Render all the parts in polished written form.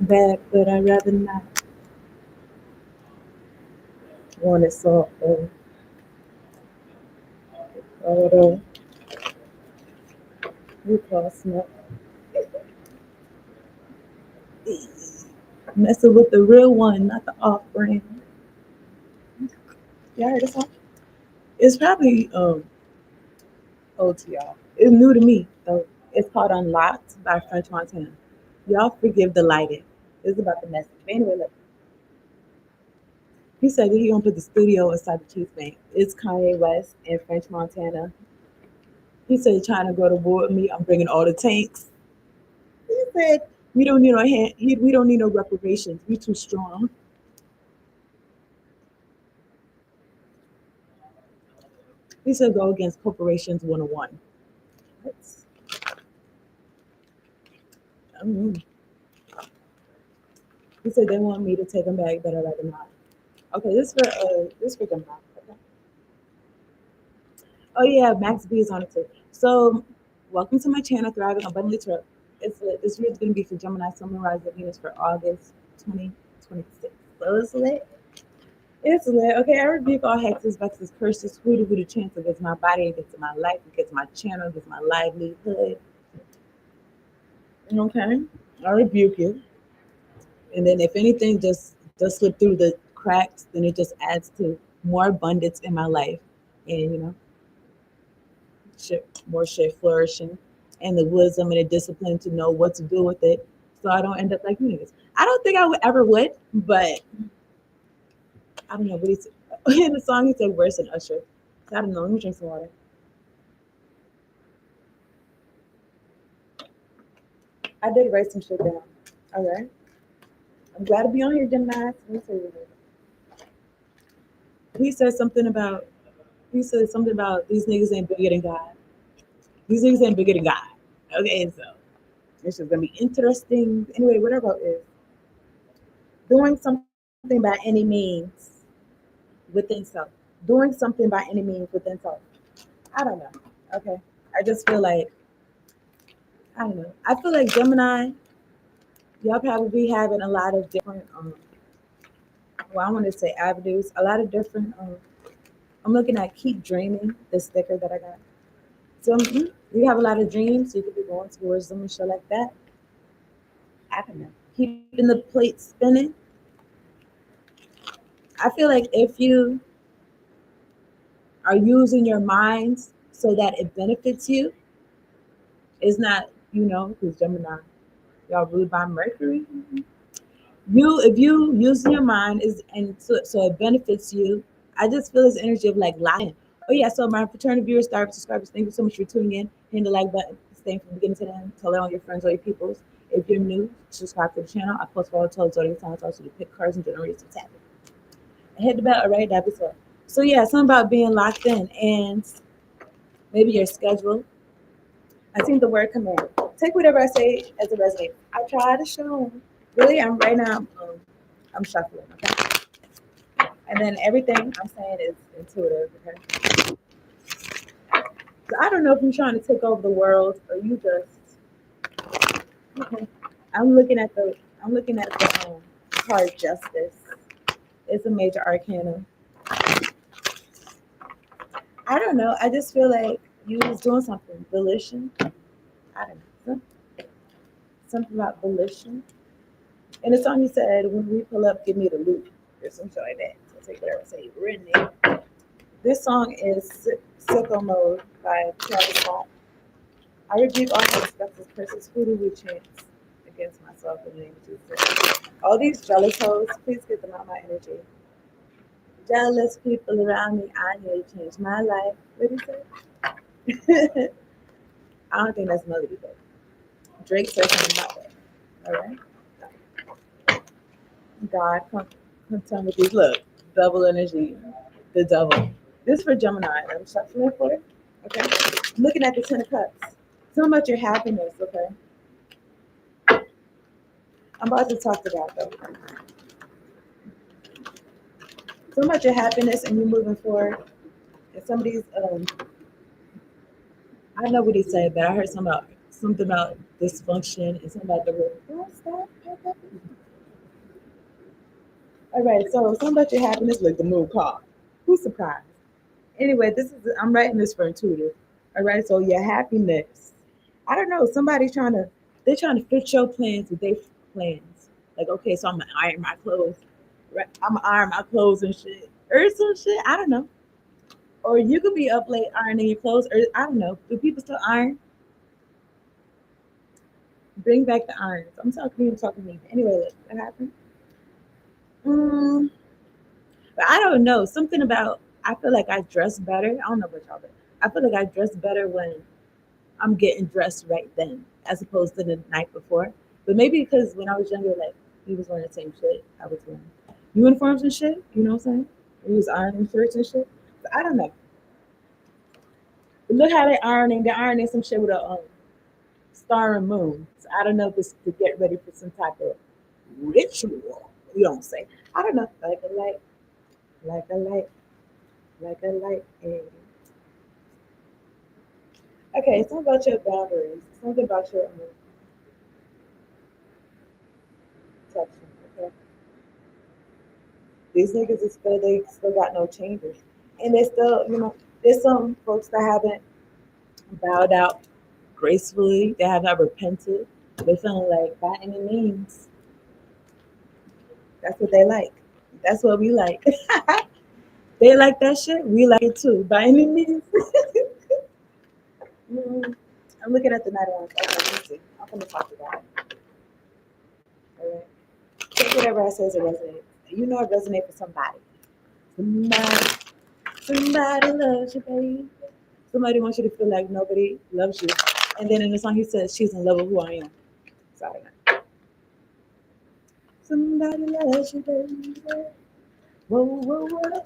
back, but I'd rather not want it soft though. Although you cross up messing with the real one, not the off brand. Y'all heard this song? It's probably old to y'all. It's new to me though. It's called Unlocked by French Montana. Y'all forgive the lighting. It's about the message. But anyway, look. He said that he gonna put the studio inside the Chiefs Bank. It's Kanye West and French Montana. He said trying to go to war with me. I'm bringing all the tanks. He said we don't need no we don't need no reparations. We too strong. He said go against corporations 101. That's, mm. He said they want me to take them back, but I rather not. Okay, this for Gemini. Okay. Oh yeah, Max B is on it too. So welcome to my channel, Thriving Abundantly Trip. This video is going to be for Gemini, Sun, Moon, Rising, Venus for August 2026. So it's lit. It's lit. Okay, I rebuke all hexes, vexes, curses, hoodoo chance against my body, against my life, against my channel, against my livelihood. Okay, I rebuke you. And then if anything just slip through the cracks, then it just adds to more abundance in my life, and more shit flourishing, and the wisdom and the discipline to know what to do with it, so I don't end up like you niggas. I don't think I would ever would, but I don't know what he said. In the song he said worse than Usher. So I don't know. Let me drink some water. I did write some shit down. All right. I'm glad to be on here, Gemini. Let me tell you this. He said something about he said something about these niggas ain't bigger than God. These niggas ain't bigger than God. Okay, so this is gonna be interesting. Anyway, what I wrote is doing something by any means within self. Doing something by any means within self. I don't know. Okay. I just feel like I don't know. I feel like Gemini, y'all probably having a lot of different well, I want to say avenues, a lot of different I'm looking at keep dreaming, the sticker that I got. So you have a lot of dreams, you could be going towards them and shit like that. I don't know. Keeping the plate spinning. I feel like if you are using your minds so that it benefits you, it's not, because Gemini, y'all ruled by Mercury. If you using your mind is and so it benefits you. I just feel this energy of like lock in. Oh yeah, so my fraternity viewers, star subscribers, thank you so much for tuning in. Hit the like button, staying from the beginning to the end. Tell all your friends, all your peoples. If you're new, subscribe to the channel. I post all the zodiac signs, also to pick cards and generate some tapping. And hit the bell, all right? That'd be so. So yeah, something about being locked in and maybe your schedule. I think the word command. Take whatever I say as a resonate. I try to show. Really, I'm right now. I'm shuffling. Okay, and then everything I'm saying is intuitive. Okay, so I don't know if you're trying to take over the world or you just. Okay. I'm looking at the. I'm looking at the card justice. It's a major arcana. I don't know. I just feel like you was doing something. Volition. I don't know. Something about volition. And the song you said, when we pull up, give me the loot. Or some shit like that. So take whatever I say written there. This song is Sicko Mode by Travis Scott. I rebuke all my disgusting curses, hoodoo chants against myself in the name of Jesus. All these jealous hoes, please get them out my energy. Jealous people around me, I need to change my life. What do you say? I don't think that's melody, but Drake says something about that. All right. God, come tell me these. Look, double energy, the double. This is for Gemini. I'm shuffling for it. Okay. Looking at the Ten of Cups. Tell me about your happiness. Okay. I'm about to talk to that though. Tell me about your happiness and you moving forward. And somebody's I don't know what he said, but I heard something about dysfunction and something about the what's that? All right, so something about your happiness, like the moon card. Who's surprised? Anyway, this is I'm writing this for intuitive. All right, so your happiness. I don't know. Somebody's trying to they're trying to fit your plans with their plans. Like, okay, so I'm gonna iron my clothes. Right? I'm gonna iron my clothes and shit. Or some shit. I don't know. Or you could be up late ironing your clothes. Or I don't know. Do people still iron? Bring back the irons. I'm talking to you. I'm talking to me. Anyway, look, what happened? Mm, but I don't know. Something about I feel like I dress better. I don't know about y'all, but I feel like I dress better when I'm getting dressed right then, as opposed to the night before. But maybe because when I was younger, like he was wearing the same shit I was wearing, uniforms and shit. You know what I'm saying? He was ironing shirts and shit. So I don't know. But look how they ironing. They're ironing some shit with a star and moon. So I don't know if it's to get ready for some type of ritual. You don't say. I don't know. Like a light, like a light, like a light. And okay, something about your boundaries. Something about your protection. Okay, these niggas is still they still got no changes, and they still there's some folks that haven't bowed out gracefully. They have not repented. They're feeling like by any means. That's what they like. That's what we like. They like that shit. We like it too. By any means. Mm, I'm looking at the night ones. Okay, let's see. I'm gonna talk about it. All right. Take whatever I say as it resonates. You know it resonates for somebody. Somebody, somebody loves you, baby. Somebody wants you to feel like nobody loves you. And then in the song he says, she's in love with who I am. Sorry. Somebody loves you, baby. Whoa, whoa, whoa.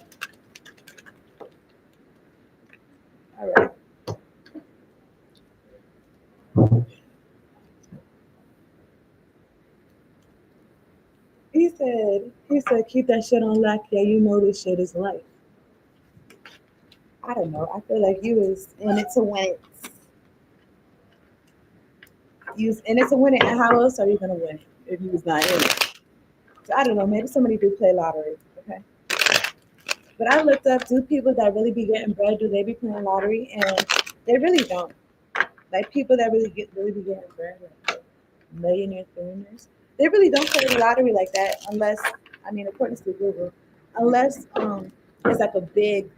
All right. He said, keep that shit on lock. Yeah, you know this shit is life. I don't know. I feel like you was in it to win it. You was in it to win it. And how else are you gonna win it if you was not in it? So I don't know. Maybe somebody do play lottery. Okay. But I looked up, do people that really be getting bread, do they be playing lottery? And they really don't. Like people that really be getting bread, like millionaires, billionaires, they really don't play the lottery like that unless, I mean, according to Google, unless it's like a big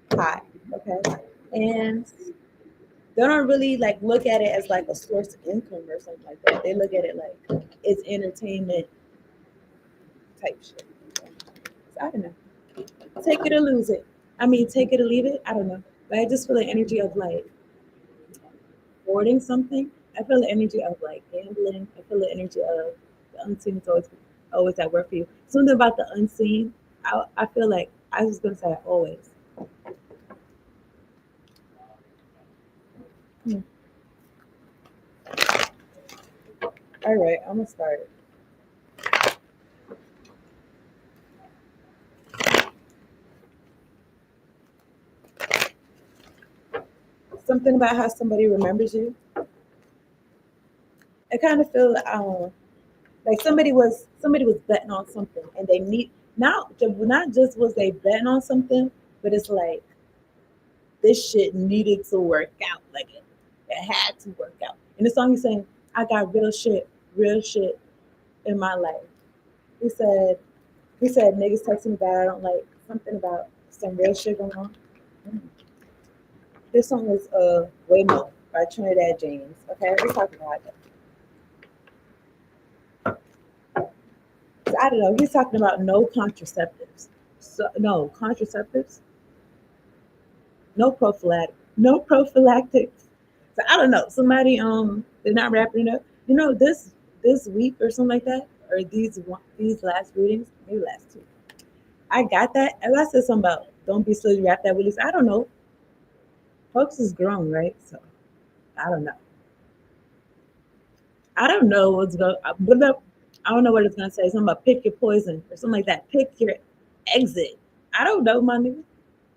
pie, okay? And they don't really like look at it as like a source of income or something like that. They look at it like it's entertainment type shit. Okay? So I don't know. Take it or lose it. I mean, take it or leave it. I don't know. But I just feel the energy of like hoarding something. I feel the energy of like gambling. I feel the energy of the unseen is always at work for you. Something about the unseen. I feel like I was gonna say always. Hmm. All right, I'm gonna start. Something about how somebody remembers you. I kind of feel like somebody was betting on something, and they need not just was they betting on something, but it's like this shit needed to work out. Like it had to work out. And the song he's saying, I got real shit in my life. He said, niggas texting me that I don't like something about some real shit going on. Mm. This song is Waymo by Trinidad James. Okay, we talking about that. So I don't know. He's talking about no contraceptives. So no contraceptives, no prophylactics. So I don't know. Somebody they're not wrapping it up. This week or something like that, or these last readings, maybe last two. I got that, and I said something about don't be silly, wrap that with this. I don't know. Folks is grown, right? So I don't know. I don't know what's going. But I don't know what it's gonna say. Something about pick your poison or something like that. Pick your exit. I don't know, my nigga.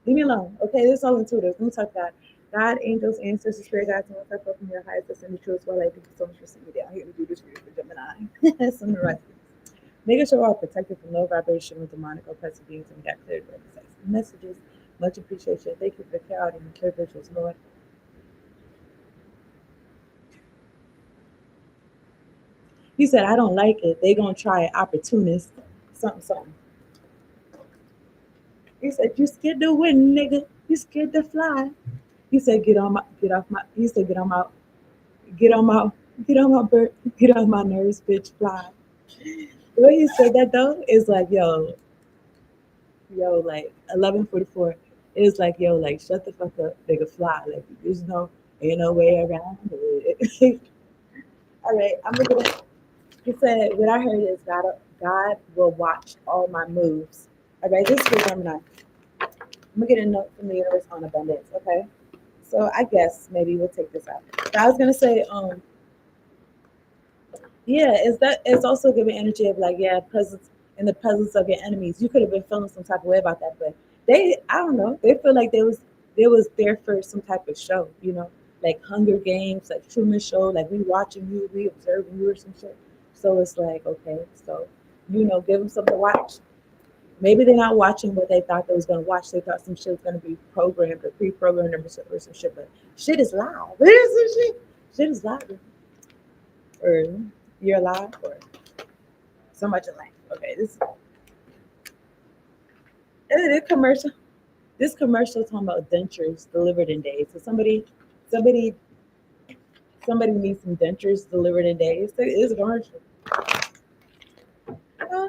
Leave me alone. Okay, this is all intuitive. Let me talk about God, angels, ancestors, spirit guides, and what's up from your highest and the truth. Well, I thank you so much for sitting me down here to do this reading for Gemini. Some the right. Making sure we're all protected from low vibrational, demonic, oppressive beings, and we got clear and precise messages. Much appreciation. Thank you for the care and the care visuals, Lord. He said, I don't like it. They gonna try it, opportunist. Something, something. He said, you scared to win, nigga. You scared to fly. He said, get off my. He said, get on my, get on my bird, get on my nerves, bitch, fly. The way he said that though is like, yo, like 11:44. It's like, yo, like shut the fuck up, nigga, fly. Like there's no, ain't no way around it. All right, I'm looking at. He said, what I heard is God will watch all my moves. All right, this is for Gemini. I'm gonna get a note from the universe on abundance. Okay, so I guess maybe we'll take this out. But I was gonna say, yeah, is that it's also giving energy of like, yeah, presence in the presence of your enemies. You could have been feeling some type of way about that, but I don't know, they feel like they was there for some type of show, like Hunger Games, like Truman Show, like we watching you, we observing you or some shit. So it's like, okay, so give them something to watch. Maybe they're not watching what they thought they was gonna watch. They thought some shit was gonna be programmed or pre-programmed or some shit, but shit is loud. Shit is loud, or you're alive, or so much in life. Okay, this commercial. This commercial is talking about dentures delivered in days. So somebody, somebody needs some dentures delivered in days. It's a commercial. All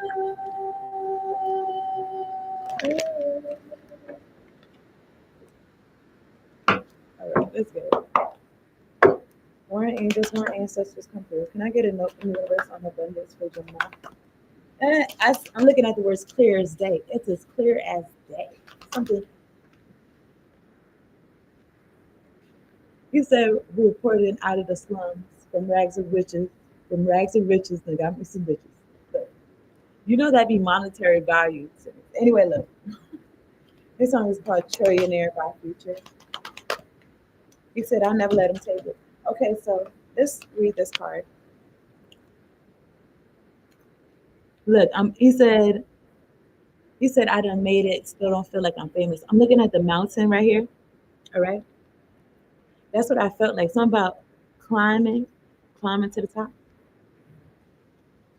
right, let's go. Warren angels, warren ancestors come through. Can I get a note from the universe on abundance for Gemini? I'm looking at the words clear as day. It's as clear as day. Something you said, we reported out of the slums from rags of riches. From rags of riches, they got me some bitches. But that'd be monetary value. Anyway, look, this song is called Trillionaire by Future. He said, I'll never let him take it. Okay, so let's read this card. Look, he said, I done made it, still don't feel like I'm famous. I'm looking at the mountain right here. All right. That's what I felt like. Something about climbing to the top.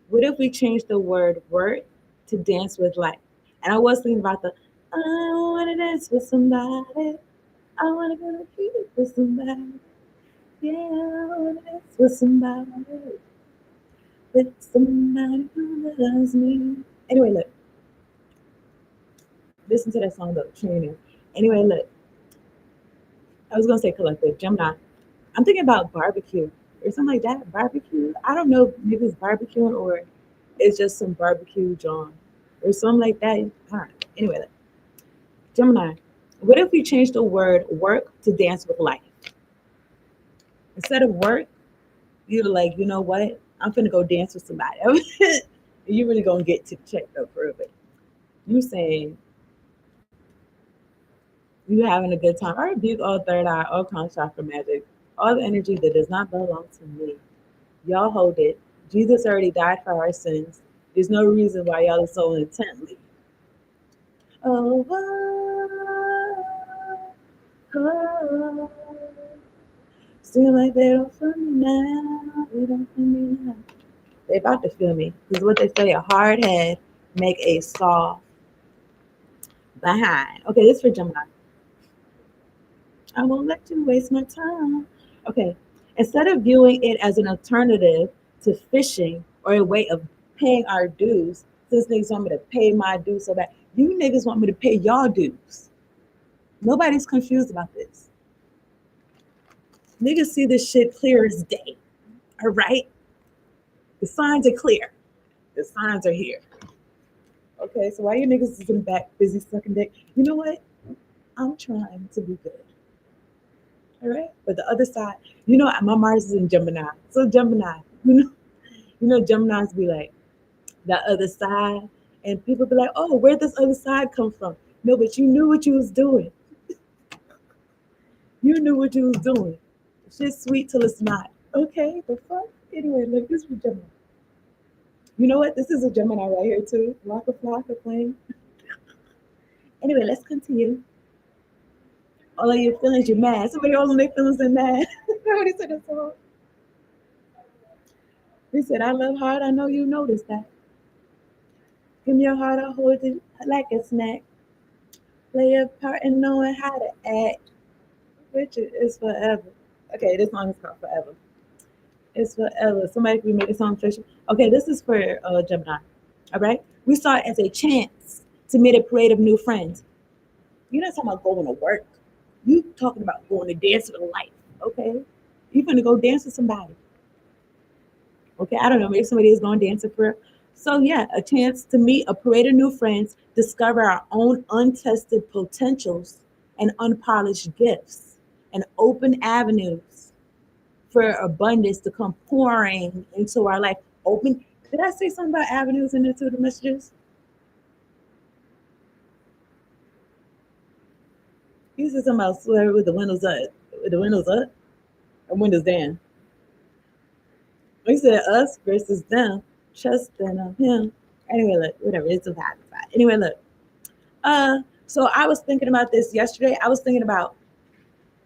What if we change the word work to dance with life? And I was thinking about I wanna dance with somebody. I wanna go to eat with somebody. Yeah, I wanna dance with somebody. With somebody who loves me. Anyway, look, listen to that song though, Training. Anyway, look, I was gonna say collective, Gemini. I'm thinking about barbecue or something like that. Barbecue. I don't know if it's barbecuing or it's just some barbecue John or something like that. I don't know. Anyway, look, Gemini. What if we change the word work to dance with life? Instead of work, you're like, you know what? I'm finna go dance with somebody. You really gonna get to check though for a bit. You saying you having a good time. I rebuke all third eye, all chakra magic, all the energy that does not belong to me. Y'all hold it. Jesus already died for our sins. There's no reason why y'all are so intently. Oh, oh, seem like they don't feel me now. They don't feel me now. They about to feel me. This is what they say: a hard head make a soft behind. Okay, this is for Gemini. I won't let you waste my time. Okay, instead of viewing it as an alternative to fishing or a way of paying our dues, since niggas want me to pay my dues so bad, you niggas want me to pay y'all dues. Nobody's confused about this. Niggas see this shit clear as day. All right, the signs are clear. The signs are here. Okay, so why you niggas is in the back busy sucking dick? You know what? I'm trying to be good. All right, but the other side, my Mars is in Gemini. So Gemini, Gemini's be like that other side, and people be like, oh, where'd this other side come from? No, but you knew what you was doing. You knew what you was doing. Shit's sweet till it's not. Okay, the fuck. Anyway, look, this is Gemini. You know what? This is a Gemini right here too. Waka flocka plane. Anyway, let's continue. All of your feelings, you're mad. Somebody all of their feelings are mad. What he said, so he said, I love hard. I know you noticed that. Give me your heart, I'll hold it like a snack. Play a part in knowing how to act. Richard is forever. Okay, this song is called Forever. It's forever. Somebody can make a song official. Okay, this is for Gemini. All right. We saw it as a chance to meet a parade of new friends. You're not talking about going to work. You talking about going to dance with life. Okay. You're gonna go dance with somebody. Okay. I don't know. Maybe somebody is going dancing for. So yeah, a chance to meet a parade of new friends, discover our own untested potentials and unpolished gifts, and open avenues for abundance to come pouring into our life. Open. Did I say something about avenues in into the messages? You said something about swear with the windows up, with the windows up, or windows down. You said us versus them, trust in him. Anyway, look, whatever. It's a vibe. It's a vibe. Anyway, look. So I was thinking about this yesterday. I was thinking about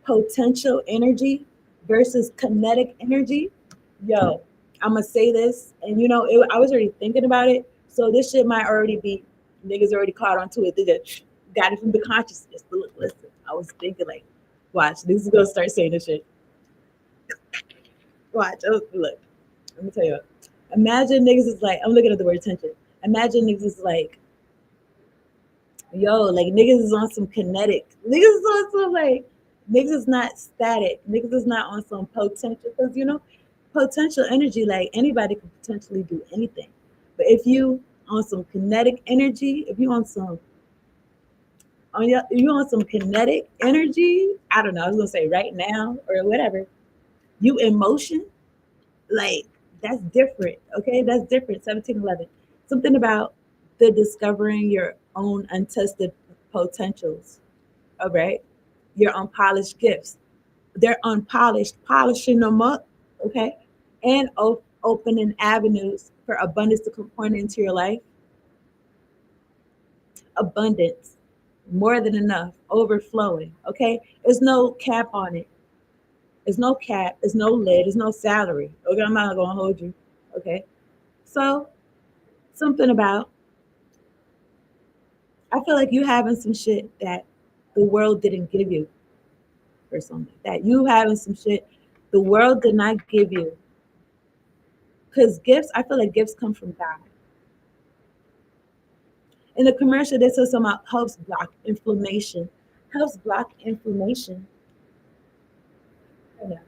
potential energy versus kinetic energy. Yo, I'm gonna say this, and I was already thinking about it. So this shit might already be niggas already caught onto it. They just got it from the consciousness. But look, listen, I was thinking like, watch, this is gonna start saying this shit. Watch, oh, look, let me tell you what. Imagine niggas is like, I'm looking at the word tension. Imagine niggas is like, yo, like niggas is on some kinetic. Niggas is on some like, niggas is not static. Niggas is not on some potential. Because, potential energy, like anybody could potentially do anything. But if you on some kinetic energy, if you on some, you on some kinetic energy, I don't know, I was going to say right now or whatever, you in motion, like that's different. Okay, that's different. 1711. Something about the discovering your own untested potentials. All right, your unpolished gifts. They're unpolished, polishing them up. Okay, and opening avenues for abundance to come pouring into your life. Abundance, more than enough, overflowing. Okay, there's no cap on it. There's no cap. There's no lid. There's no salary. Okay, I'm not gonna hold you. Okay, so something about I feel like you having some shit that the world didn't give you or something like that. You having some shit the world did not give you. Because gifts, I feel like gifts come from God. In the commercial, they said something about helps block inflammation. Helps block inflammation. I know.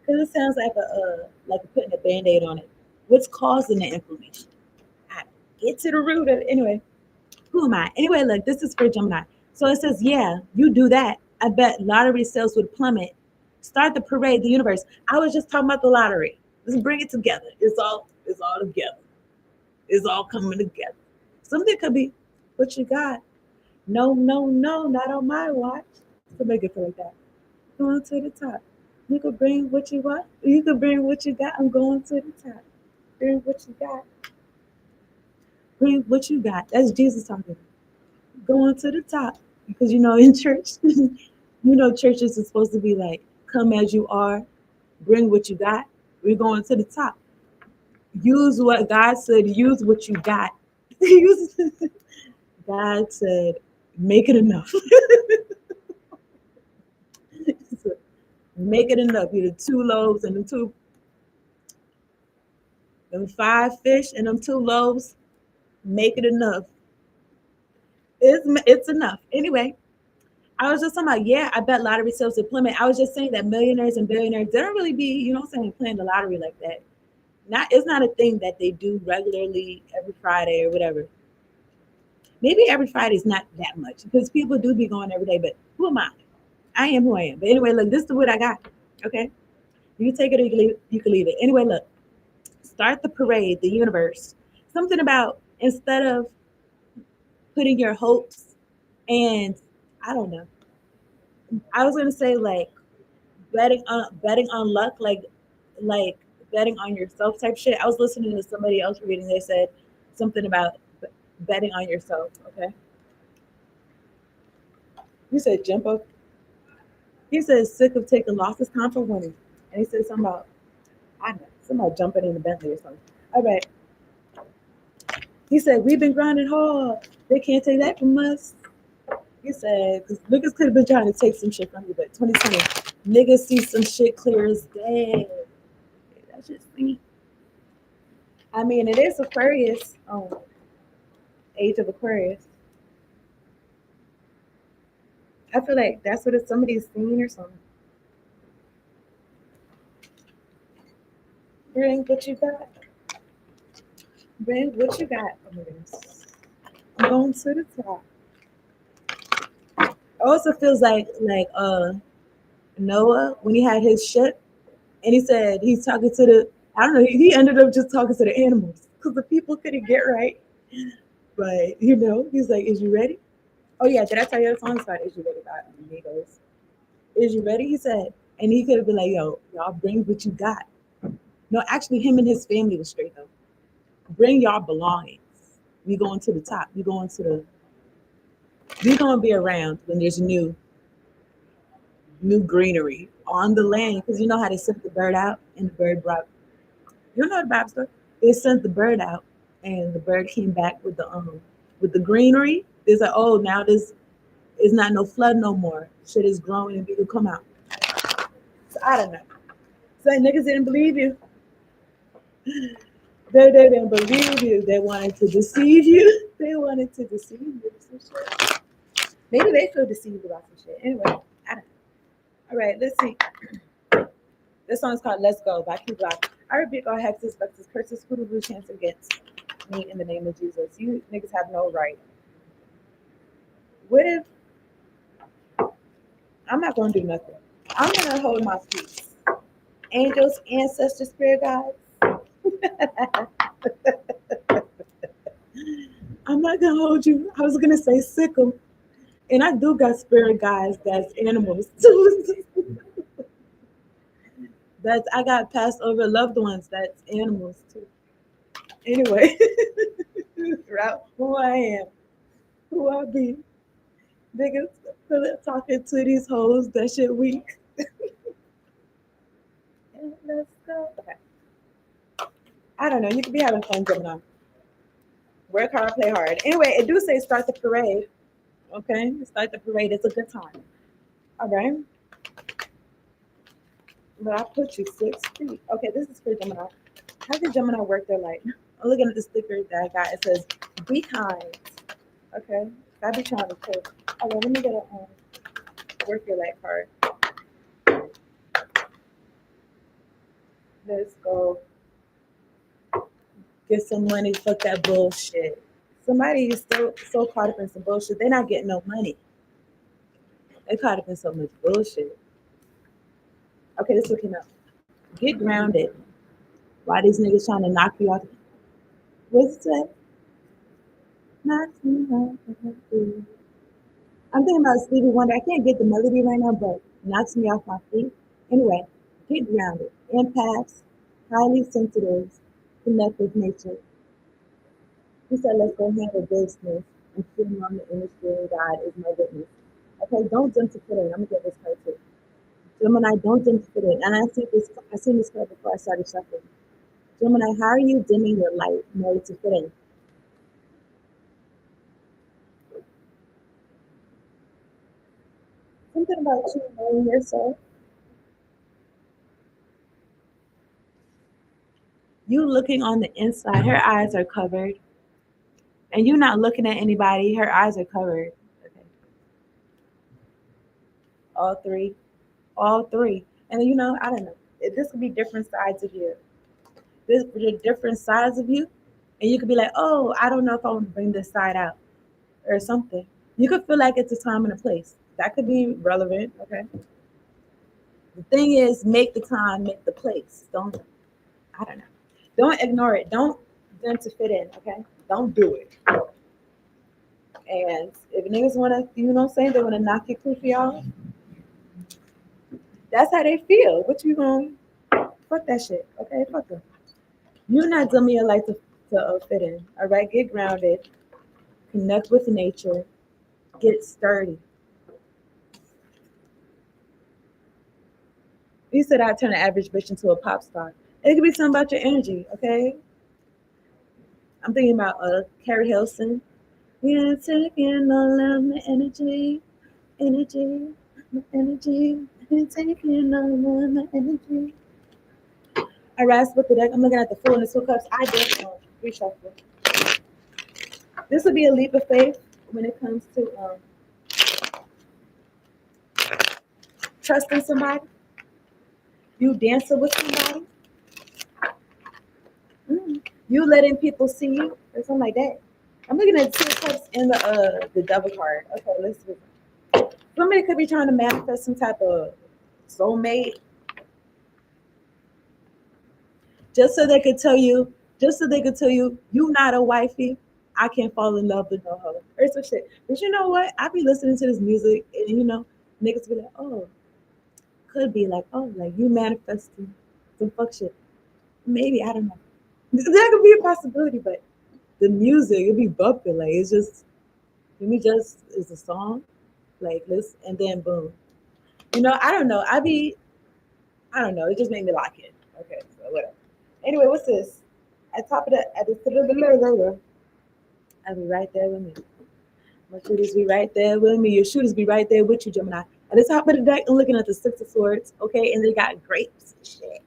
Because it sounds like putting a band-aid on it. What's causing the inflammation? I get to the root of it. Anyway, who am I? Anyway, look, this is for Gemini. So it says, yeah, you do that. I bet lottery sales would plummet. Start the parade, the universe. I was just talking about the lottery. Let's bring it together. It's all together. It's all coming together. Something could be what you got. No, no, no, not on my watch. Somebody could feel like that. Going to the top. You could bring what you want. You could bring what you got. I'm going to the top. Bring what you got. Bring what you got. That's Jesus talking. Going to the top. Because in church, churches are supposed to be like, come as you are, bring what you got. We're going to the top. Use what God said, use what you got. Use God said, make it enough. Make it enough. Either two loaves and them five fish and them two loaves, make it enough. It's enough. Anyway, I was just talking about, yeah, I bet lottery sales would plummet. I was just saying that millionaires and billionaires, they don't really be, what I'm saying, playing the lottery like that. It's not a thing that they do regularly every Friday or whatever. Maybe every Friday is not that much because people do be going every day, but who am I? I am who I am. But anyway, look, this is what I got. Okay. You can take it or you can leave it. Anyway, look, start the parade, the universe. Something about instead of putting your hopes and I don't know. I was gonna say like betting on luck, like betting on yourself type shit. I was listening to somebody else reading. They said something about betting on yourself. Okay, you said jump up. He said sick of taking losses, time for winning, and he said something about I don't know, something about jumping in the Bentley or something. All right, he said we've been grinding hard. They can't take that from us. He said because niggas could have been trying to take some shit from you, but 2020 niggas see some shit clear as day. That's just me. I mean, it is Aquarius, age of Aquarius. I feel like that's what somebody's seeing or something. Bring what you got. Bring what you got. Oh my goodness. I'm going to the top. It also feels like Noah when he had his ship and he said he's talking to the I don't know, he ended up just talking to the animals because the people couldn't get right. But he's like, is you ready? Oh yeah, did I tell you the song started? Is you ready about amigos? Is you ready? He said, and he could have been like, yo, y'all bring what you got. No, actually, him and his family was straight though. Bring y'all belongings. We going to the top. We going to the. We gonna be around when there's new greenery on the land because you know how they sent the bird out and the bird brought. You know the Bible story. They sent the bird out and the bird came back with the greenery. They said, oh, now this is not no flood no more. Shit is growing and people come out. So I don't know. So niggas didn't believe you. They didn't believe you. They wanted to deceive you. They wanted to deceive you. Some shit. Maybe they feel deceived about some shit. Anyway, I don't know. All right, let's see. This song is called Let's Go by Q Block. I rebuke all hexes, vexes, curses, hoodoo, chance against me in the name of Jesus. You niggas have no right. What if I'm not gonna do nothing? I'm gonna hold my peace. Angels, ancestors, spirit guides. I'm not gonna hold you. I was gonna say sickle. And I do got spirit guides that's animals too. That's I got passed over loved ones that's animals too. Anyway, right, who I am, who I be. Niggas talking to these hoes, that shit weak. And let's go. Okay. I don't know. You could be having fun, Gemini. Work hard, play hard. Anyway, it do say start the parade. Okay, start the parade. It's a good time. All right. But I put you 6 feet. Okay, this is for Gemini. How can Gemini work their life? I'm looking at the sticker that I got. It says, be kind. Okay. I be trying to put. Okay, let me get a work your life card. Let's go get some money. Fuck that bullshit. Somebody is so caught up in some bullshit. They're not getting no money. They caught up in so much bullshit. Okay, this looking up. Get grounded. Why these niggas trying to knock you off? What's it say? Knock me off. I'm thinking about Stevie Wonder. I can't get the melody right now, but knocks me off my feet. Anyway, get grounded. Empaths, highly sensitive, connect with nature. He said, let's go handle business and sitting on the industry and God is my witness. Okay, don't jump to fit in. I'm gonna get this card too. Gemini, don't jump to fit in. And I seen this card before I started shuffling. Gemini, how are you dimming your light in order to fit in? Something about you knowing yourself. You looking on the inside, her eyes are covered. And you not looking at anybody, her eyes are covered. Okay. All three. All three. And I don't know. This could be different sides of you. This the different sides of you. And you could be like, oh, I don't know if I want to bring this side out or something. You could feel like it's a time and a place. That could be relevant. Okay. The thing is, make the time, make the place. I don't know. Don't ignore it. Don't then to fit in. Okay. Don't do it. And if niggas wanna, say they wanna knock your coochie off, that's how they feel. What you going? Fuck that shit. Okay, fuck them. You're not dumbing your life to fit in. All right, get grounded, connect with nature, get sturdy. You said I turn an average bitch into a pop star. It could be something about your energy, okay? I'm thinking about Carrie Hilson. We're taking all of my energy, energy, my energy. We're taking all of my energy. I rise with the deck. I'm looking at the Fool and the Two Cups. I just reshuffle. This would be a leap of faith when it comes to trusting somebody. You dancing with somebody. You letting people see you or something like that. I'm looking at Two Cups and the Devil card. Okay, let's do it. Somebody could be trying to manifest some type of soulmate, just so they could tell you, you not a wifey. I can't fall in love with no hoe or some shit. But you know what? I be listening to this music, and niggas be like, oh, could be like, oh, like you manifesting some fuck shit. Maybe I don't know. That could be a possibility, but the music it be bumping like it's just let me just it's a song like this, and then boom. I don't know. I don't know. It just made me lock in. Okay, so whatever. Anyway, what's this? At the I'll be right there with me. My shooters be right there with me. Your shooters be right there with you, Gemini. At the top of the deck, I'm looking at the Six of Swords, okay, and they got grapes and shit.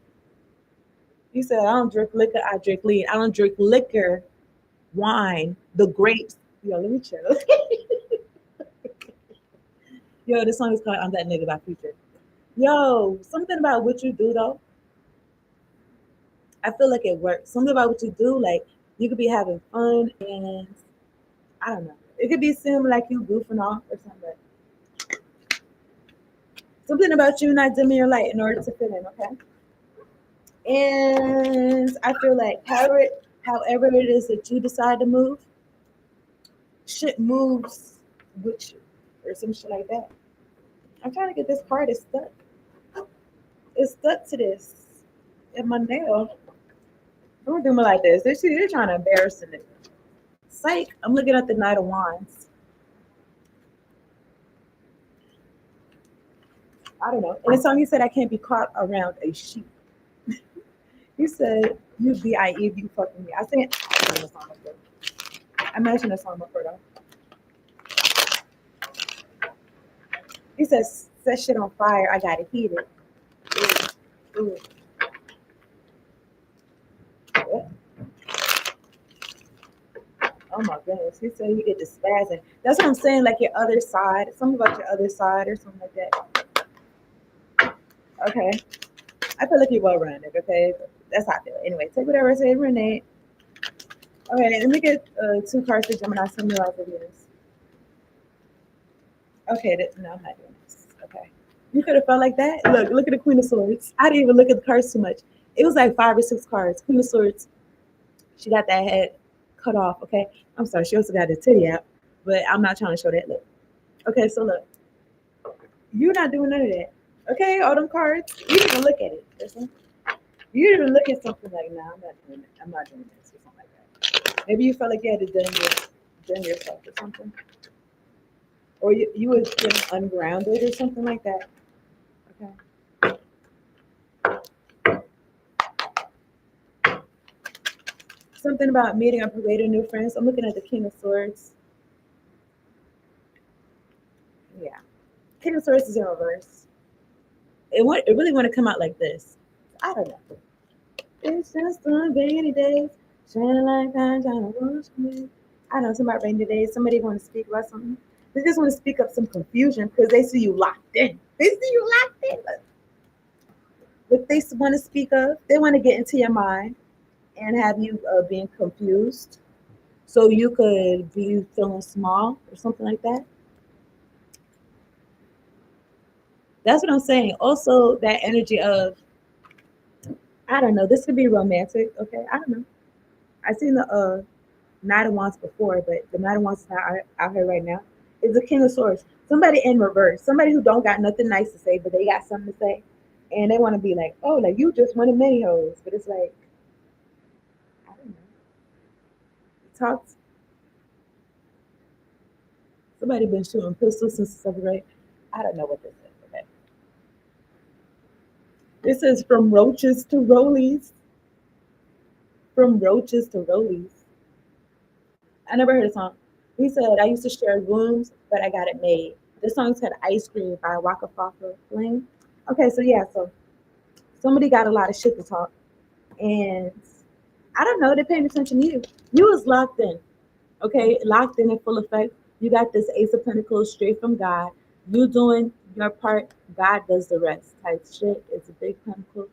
You said I don't drink liquor, I drink lead. I don't drink liquor, wine, the grapes. Yo, let me chill. Yo, this song is called "I'm That Nigga" by Future. Yo, something about what you do though. I feel like it works. Something about what you do, like you could be having fun, and I don't know. It could be seem like you goofing off or something. But something about you not dimming your light in order to fit in, okay? And I feel like however it is that you decide to move, shit moves with you or some shit like that. I'm trying to get this card. It's stuck. It's stuck to this in my nail. Don't do me like this. They're trying to embarrass me. Psych. I'm looking at the Knight of Wands. I don't know. In the song, he said, I can't be caught around a sheep. He said, you BIE if you fucking me. I mentioned the song before though. He says, set shit on fire. I gotta heat it. Ooh. What? Oh my goodness. He said you get the spazzing. That's what I'm saying, like your other side. Something about your other side or something like that. Okay. I feel like you're well rounded, okay? That's how I feel. Anyway, take whatever I say, Renee. Okay, let me get 2 cards for Gemini symbolize this. Okay, no, I'm not doing this. Okay. You could have felt like that. Look at the Queen of Swords. I didn't even look at the cards too much. It was like 5 or 6 cards. Queen of Swords. She got that head cut off. Okay. I'm sorry. She also got the titty out, but I'm not trying to show that. Look. Okay. So look, you're not doing none of that. Okay. All them cards. You didn't even look at it. Listen. You didn't even look at something like, nah, I'm not doing it. I'm not doing this or something like that. Maybe you felt like you had to done yourself or something, or you was feeling ungrounded or something like that. Okay. Something about meeting up with later new friends. I'm looking at the King of Swords. Yeah. King of Swords is in reverse. It really want to come out like this. I don't know. It's just on rainy days. Shining like that, trying to wash me. I don't know, something about rainy days. Somebody want to speak about something. They just want to speak up some confusion because they see you locked in. They see you locked in. What they want to speak of, they want to get into your mind and have you being confused. So you could be feeling small or something like that. That's what I'm saying. Also, that energy of, I don't know, this could be romantic. Okay, I don't know. I seen the Knight of Wands before, but the Knight of Wands is not out here right now. It's the King of Swords. Somebody in reverse. Somebody who don't got nothing nice to say, but they got something to say. and they want to be like, oh, like you just wanted many hoes, but it's like, I don't know. Talk. Somebody been shooting pistols since the seventh grade. I don't know what this is. Okay, this is from roaches to rollies. From roaches to rollies. I never heard a song. He said, I used to share rooms, but I got it made. This song said Ice Cream by Waka Flocka Flame. Okay, so yeah, so somebody got a lot of shit to talk. And I don't know, they're paying attention to you. You was locked in, okay? Locked in full effect. You got this Ace of Pentacles straight from God. You doing your part, God does the rest type shit. It's a big pentacle.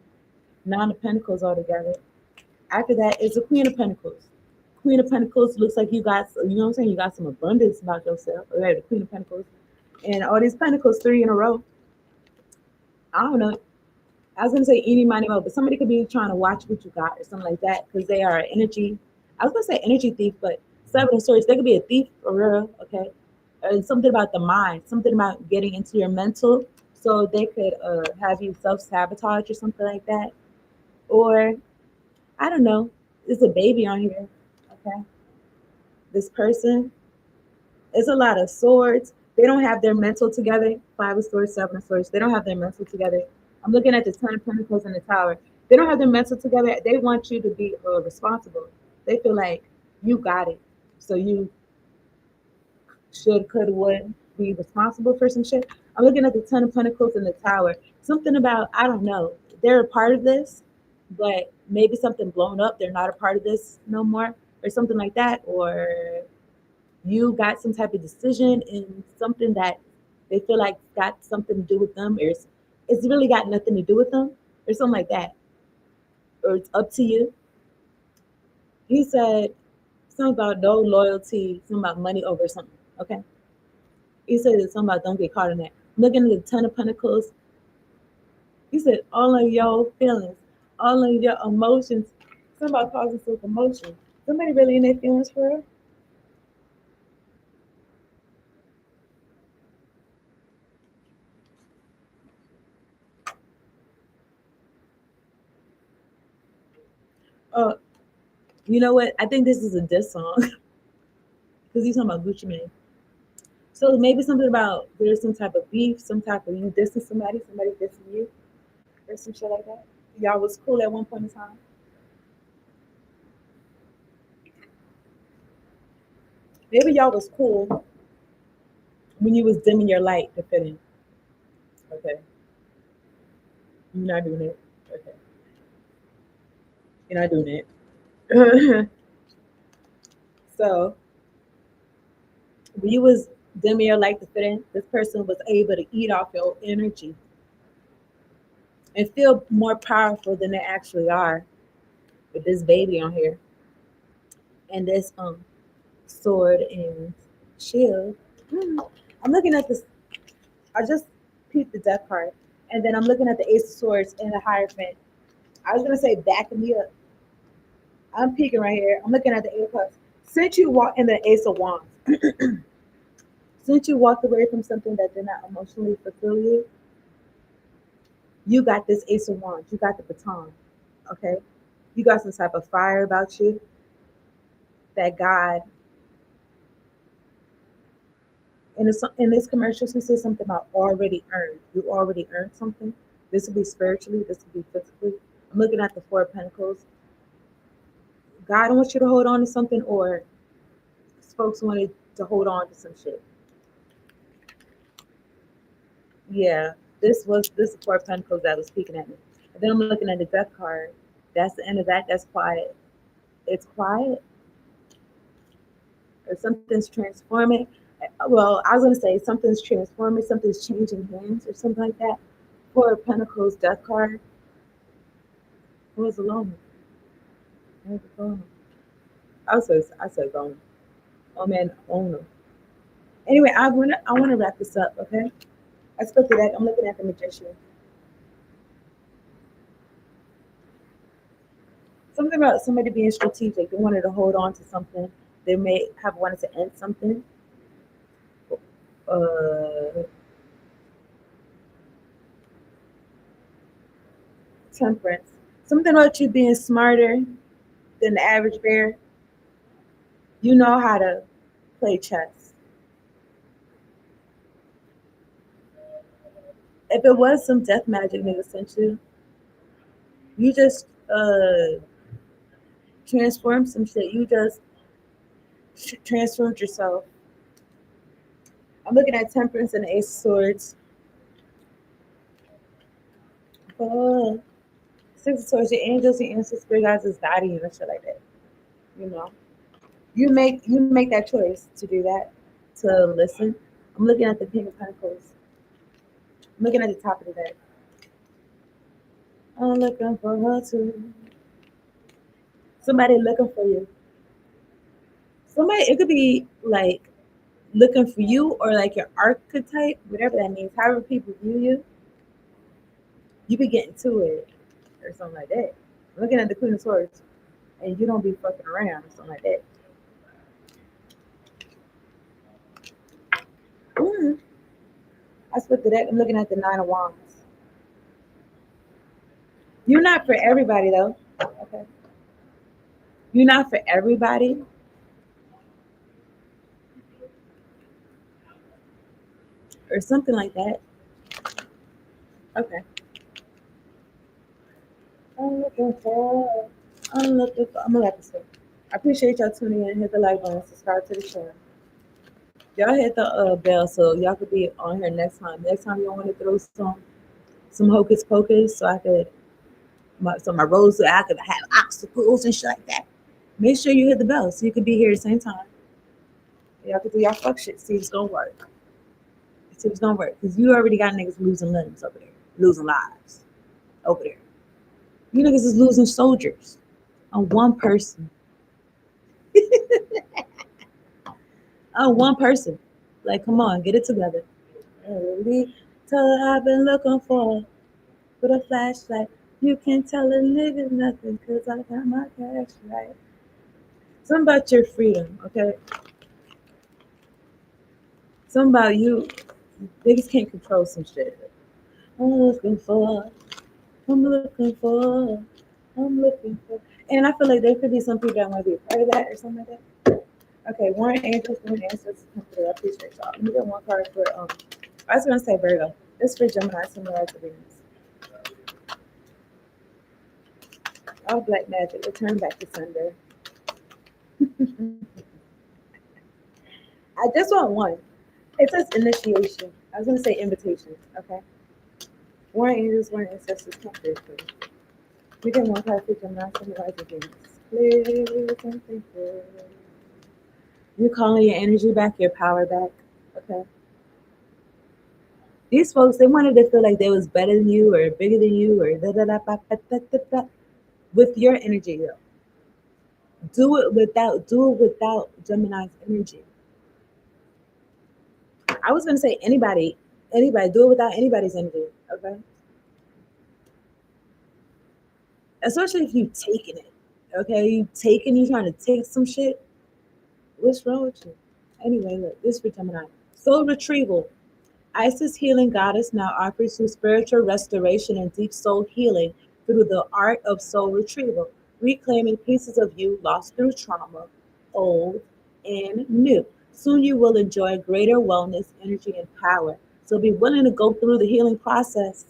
Nine of Pentacles altogether. After that, it's the Queen of Pentacles. Queen of Pentacles looks like you got, you know what I'm saying? You got some abundance about yourself. Okay, the Queen of Pentacles. And all these Pentacles, three in a row. I don't know. I was gonna say any money mo, but somebody could be trying to watch what you got or something like that because they are energy. I was gonna say energy thief, but seven of swords, they could be a thief for real, okay? And something about the mind, something about getting into your mental, so they could have you self sabotage or something like that. Or I don't know. There's a baby on here, okay? This person, it's a lot of swords. They don't have their mental together. Five of swords, seven of swords. They don't have their mental together. I'm looking at the Ten of Pentacles and the Tower. They don't have their mental together. They want you to be responsible. They feel like you got it, so you should, could, would be responsible for some shit. I'm looking at the Ten of Pentacles and the Tower. Something about, I don't know. They're a part of this, but maybe something blown up. They're not a part of this no more, or something like that, or you got some type of decision in something that they feel like got something to do with them, or it's really got nothing to do with them, or something like that, or it's up to you. He said something about no loyalty, something about money over something. Okay. He said something about don't get caught in that. Looking at the Ten of Pentacles, he said all of your feelings, all of your emotions, something about causing some commotion. Somebody really in their feelings for real? Oh, you know what? I think this is a diss song because he's talking about Gucci Mane. So maybe something about there's some type of beef, some type of you dissing somebody, somebody dissing you, or some shit like that. Y'all was cool at one point in time. Maybe y'all was cool when you was dimming your light to fit in. Okay, you're not doing it. Okay, you're not doing it. So when you was dimming your light to fit in, this person was able to eat off your energy and feel more powerful than they actually are with this baby on here and this sword and shield. Hmm. I'm looking at this. I just peeped the death card, and then I'm looking at the Ace of Swords and the Hierophant. I was gonna say back me up. I'm peeking right here. I'm looking at the Ace of Cups. Since you walked in the Ace of Wands, since you walked away from something that did not emotionally fulfill you, you got this Ace of Wands. You got the baton. Okay, you got some type of fire about you that God. In this commercial, she says something about already earned. You already earned something. This will be spiritually. This will be physically. I'm looking at the Four of Pentacles. God wants you to hold on to something, or folks wanted to hold on to some shit. Yeah, this Four of Pentacles that was speaking at me. And then I'm looking at the Death card. That's the end of that. That's quiet. It's quiet, or something's transforming. Well, I was gonna say something's transforming, something's changing hands, or something like that. Four of Pentacles Death card. Who was alone? Where's it going? I said going. Oh man, oh no. Anyway, I wanna wrap this up, okay? I spoke to that. I'm looking at the magician. Something about somebody being strategic. They wanted to hold on to something. They may have wanted to end something. Uh, Temperance. Something about you being smarter than the average bear. You know how to play chess. If it was some death magic nigga sent you, you just transformed some shit. You just transformed yourself. I'm looking at Temperance and the Ace of Swords. Oh, Six of Swords, your angels, your ancestors, spirit guides is guiding you and shit like that. You know, you make that choice to do that, to listen. I'm looking at the King of Pentacles. I'm looking at the top of the deck. I'm looking for her too. Somebody looking for you. Somebody, it could be like looking for you or like your archetype, whatever that means. However people view you, you be getting to it or something like that. I'm looking at the Queen of Swords, and you don't be fucking around or something like that. Mm. I split the deck. I'm looking at the Nine of Wands. You're not for everybody though. Okay. You're not for everybody, or something like that. Okay. I'm looking for. I'm looking for. I'm gonna let this go. I appreciate y'all tuning in. Hit the like button. Subscribe to the channel. Y'all hit the bell so y'all could be on here next time. Next time y'all want to throw some hocus pocus so I could my roads so I could have obstacles and shit like that. Make sure you hit the bell so you could be here at the same time. Y'all could do y'all fuck shit. See if it's gonna work. See if it's gonna work. Because you already got niggas losing limbs over there. Losing lives over there. You niggas is losing soldiers on one person. On one person. Like, come on, get it together. Really tell I've been looking for with a flashlight. You can't tell a nigga nothing because I got my cash right. Something about your freedom, okay? Something about you. Niggas can't control some shit. I'm looking for, I'm looking for, I'm looking for. And I feel like there could be some people that want to be a part of that or something like that. Okay, Warren Angels, Warren Ancestors, come through. I appreciate y'all. Let me get one card for, I was going to say Virgo. This for Gemini, similar to Venus. All black magic, return back to sender. I just want one. It says initiation. I was going to say invitation, okay? Warren Angels, Warren Ancestors, come through. We get one card for Gemini, similar to Venus. Please, something good. You're calling your energy back, your power back, okay? These folks, they wanted to feel like they was better than you or bigger than you or da da da da da da da da. With your energy, though. Do it without Gemini's energy. I was gonna say anybody, do it without anybody's energy, okay? Especially if you taking it, okay? You trying to take some shit. What's wrong with you? Anyway, look, this for Gemini. Soul retrieval. Isis healing goddess now offers you spiritual restoration and deep soul healing through the art of soul retrieval, reclaiming pieces of you lost through trauma, old and new. Soon you will enjoy greater wellness, energy, and power. So be willing to go through the healing process.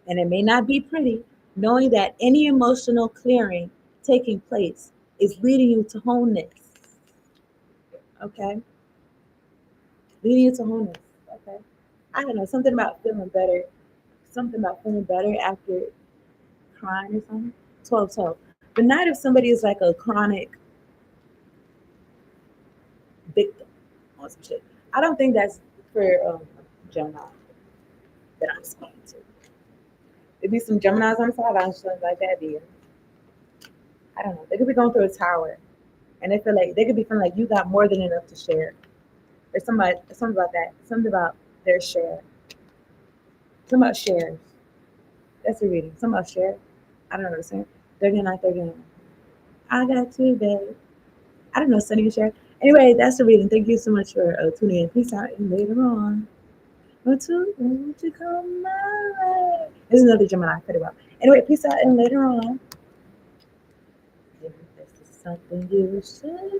And it may not be pretty, knowing that any emotional clearing taking place is leading you to wholeness. Okay? Leading you to wholeness. Okay? I don't know, something about feeling better. Something about feeling better after crying or something. 12, 12. But not if somebody is like a chronic victim on some shit. I don't think that's for Gemini that I'm speaking to. There be some Geminis on the side, I'm sure like that be. I don't know. They could be going through a tower and they feel like they could be feeling like you got more than enough to share. There's something about that. Something about their share. Something about shares. That's a reading. Something about share. I don't know what I'm saying. 39, 39. I got you, babe. I don't know, Sunny and share. Anyway, that's the reading. Thank you so much for tuning in. Peace out and later on. Won't you come my way? This is another Gemini. Cut it out. Anyway, peace out, and later on, if this is something you should